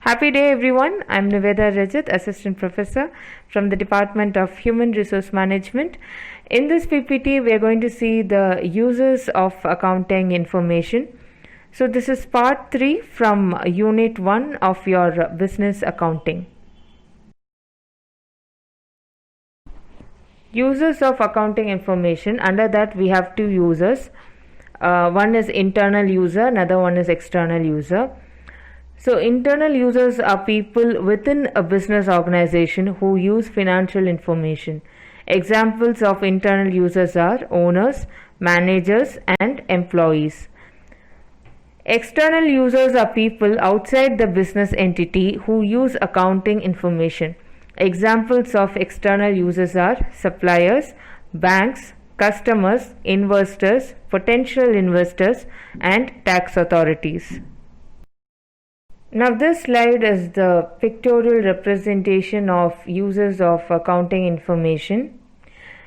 Happy day everyone. I'm Niveda Rajat, Assistant Professor from the Department of Human Resource Management. In this PPT, we are going to see the uses of accounting information. So this is part 3 from Unit 1 of your business accounting. Uses of accounting information. Under that we have two users. One is internal user, another one is external user. So internal users are people within a business organization who use financial information. Examples of internal users are owners, managers, and employees. External users are people outside the business entity who use accounting information. Examples of external users are suppliers, banks, customers, investors, potential investors, and tax authorities. Now this slide is the pictorial representation of uses of accounting information.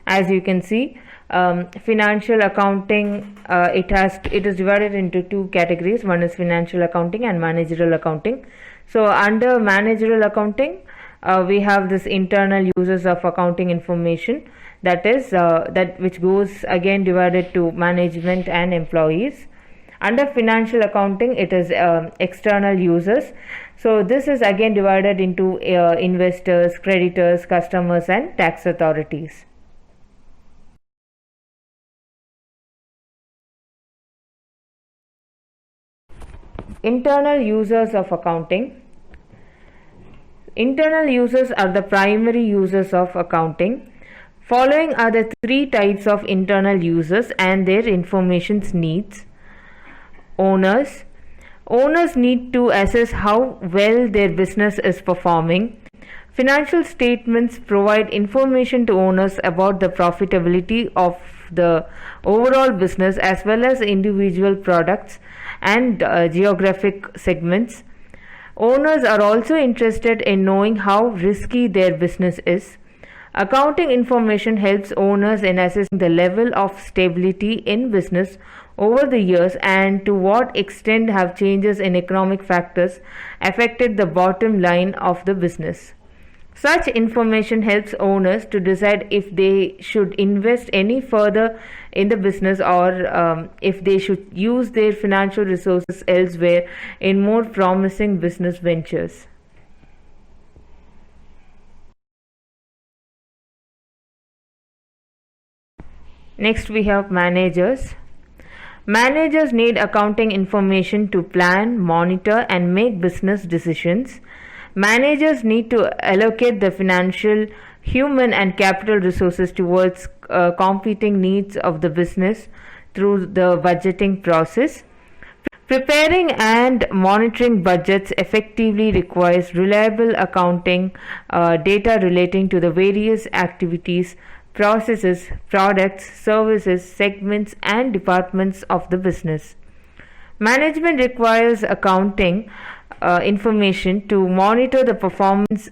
As you can see, financial accounting, it is divided into two categories. One is financial accounting and managerial accounting. So under managerial accounting, we have this internal uses of accounting information, that is that which goes again divided to management and employees. Under financial accounting, it is external users. So this is again divided into investors, creditors, customers, and tax authorities. Internal users of accounting. Internal users are the primary users of accounting. Following are the three types of internal users and their information needs. Owners. Owners need to assess how well their business is performing. Financial statements provide information to owners about the profitability of the overall business as well as individual products and geographic segments. Owners are also interested in knowing how risky their business is. Accounting information helps owners in assessing the level of stability in business over the years and to what extent have changes in economic factors affected the bottom line of the business. Such information helps owners to decide if they should invest any further in the business or if they should use their financial resources elsewhere in more promising business ventures. Next we have managers. Managers need accounting information to plan, monitor, and make business decisions. Managers need to allocate the financial, human, and capital resources towards competing needs of the business through the budgeting process. Preparing and monitoring budgets effectively requires reliable accounting data relating to the various activities, processes, products, services, segments, and departments of the business. Management requires accounting information to monitor the performance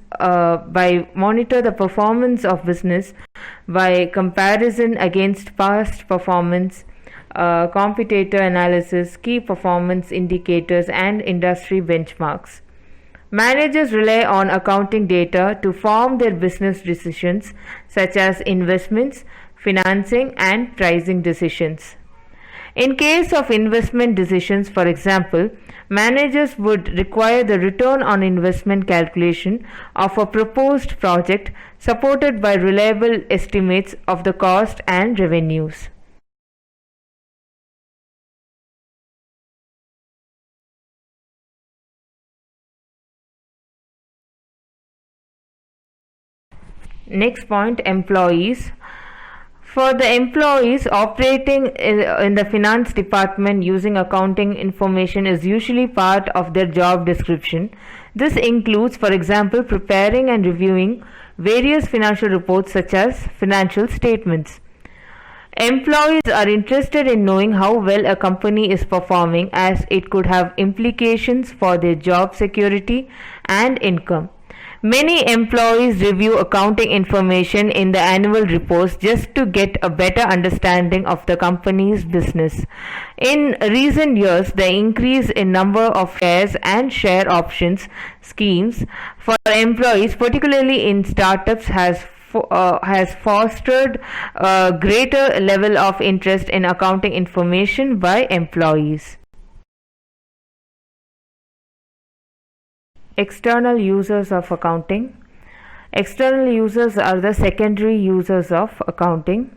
of business by comparison against past performance, competitor analysis, key performance indicators, and industry benchmarks. Managers rely on accounting data to form their business decisions such as investments, financing, and pricing decisions. In case of investment decisions, for example, managers would require the return on investment calculation of a proposed project supported by reliable estimates of the cost and revenues. Next point, employees. For the employees operating in the finance department, using accounting information is usually part of their job description. This includes, for example, preparing and reviewing various financial reports such as financial statements. Employees are interested in knowing how well a company is performing, as it could have implications for their job security and income. Many employees review accounting information in the annual reports just to get a better understanding of the company's business. In recent years, the increase in number of shares and share options schemes for employees, particularly in startups, has fostered a greater level of interest in accounting information by employees. External users of accounting. External users are the secondary users of accounting.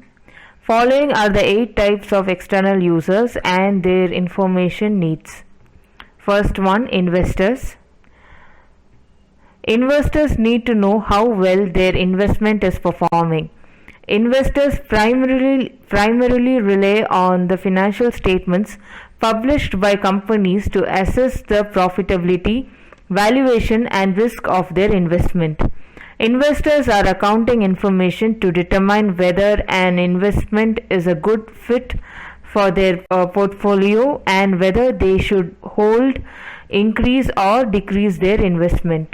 Following are the 8 types of external users and their information needs. First one, investors. Investors need to know how well their investment is performing. Investors primarily rely on the financial statements published by companies to assess the profitability, valuation and risk of their investment. Investors are accounting information to determine whether an investment is a good fit for their portfolio and whether they should hold, increase or decrease their investment.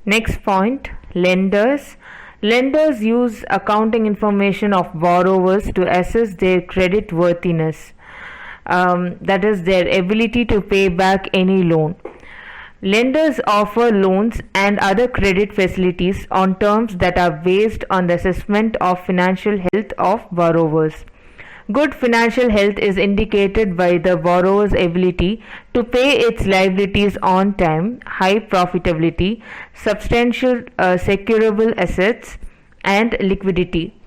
Next point, lenders. Lenders use accounting information of borrowers to assess their credit worthiness, that is, their ability to pay back any loan. Lenders offer loans and other credit facilities on terms that are based on the assessment of financial health of borrowers. Good financial health is indicated by the borrower's ability to pay its liabilities on time, high profitability, substantial secureable assets, and liquidity.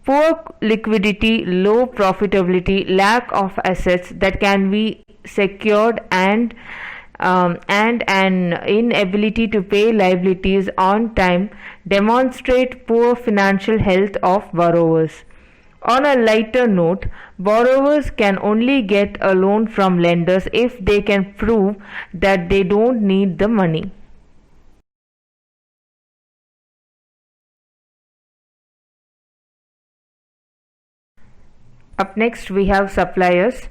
Poor liquidity, low profitability, lack of assets that can be secured, and an inability to pay liabilities on time demonstrate poor financial health of borrowers. On a lighter note, borrowers can only get a loan from lenders if they can prove that they don't need the money. Up next, we have suppliers.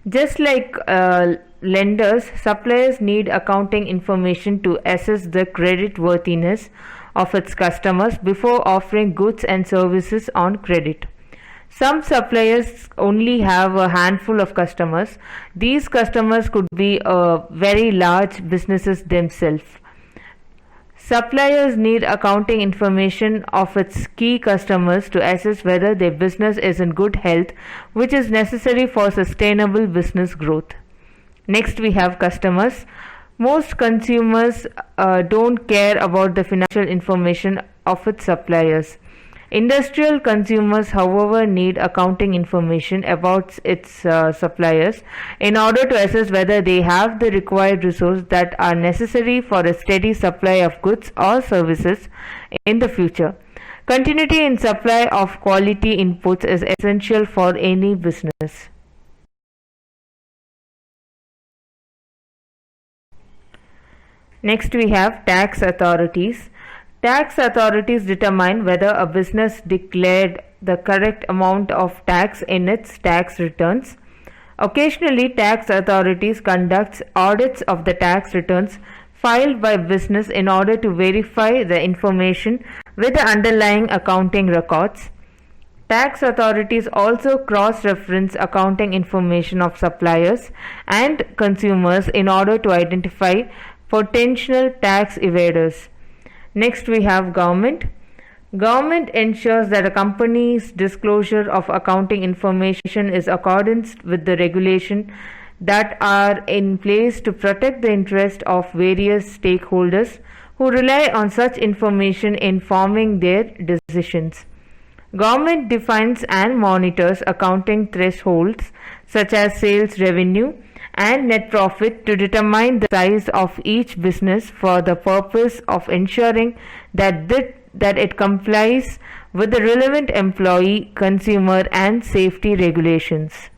Just like lenders, suppliers need accounting information to assess the credit worthiness of its customers before offering goods and services on credit. Some suppliers only have a handful of customers. These customers could be very large businesses themselves. Suppliers need accounting information of its key customers to assess whether their business is in good health, which is necessary for sustainable business growth. Next, we have customers. Most consumers don't care about the financial information of its suppliers. Industrial consumers, however, need accounting information about its suppliers in order to assess whether they have the required resources that are necessary for a steady supply of goods or services in the future. Continuity in supply of quality inputs is essential for any business. Next, we have tax authorities. Tax authorities determine whether a business declared the correct amount of tax in its tax returns. Occasionally, tax authorities conduct audits of the tax returns filed by business in order to verify the information with the underlying accounting records. Tax authorities also cross-reference accounting information of suppliers and consumers in order to identify potential tax evaders. Next, we have government. Government ensures that a company's disclosure of accounting information is accordance with the regulation that are in place to protect the interest of various stakeholders who rely on such information in forming their decisions. Government defines and monitors accounting thresholds such as sales revenue and net profit to determine the size of each business for the purpose of ensuring that it complies with the relevant employee, consumer and safety regulations.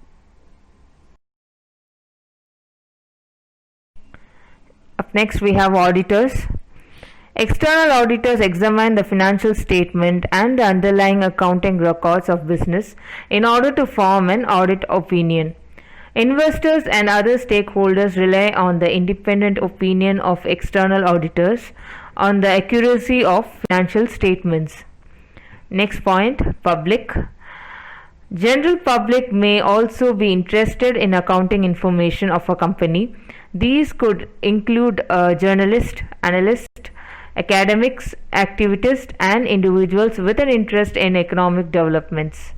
Up next, we have auditors. External auditors examine the financial statement and the underlying accounting records of business in order to form an audit opinion. Investors and other stakeholders rely on the independent opinion of external auditors on the accuracy of financial statements. Next point, public. General public may also be interested in accounting information of a company. These could include journalists, analysts, academics, activists, and individuals with an interest in economic developments.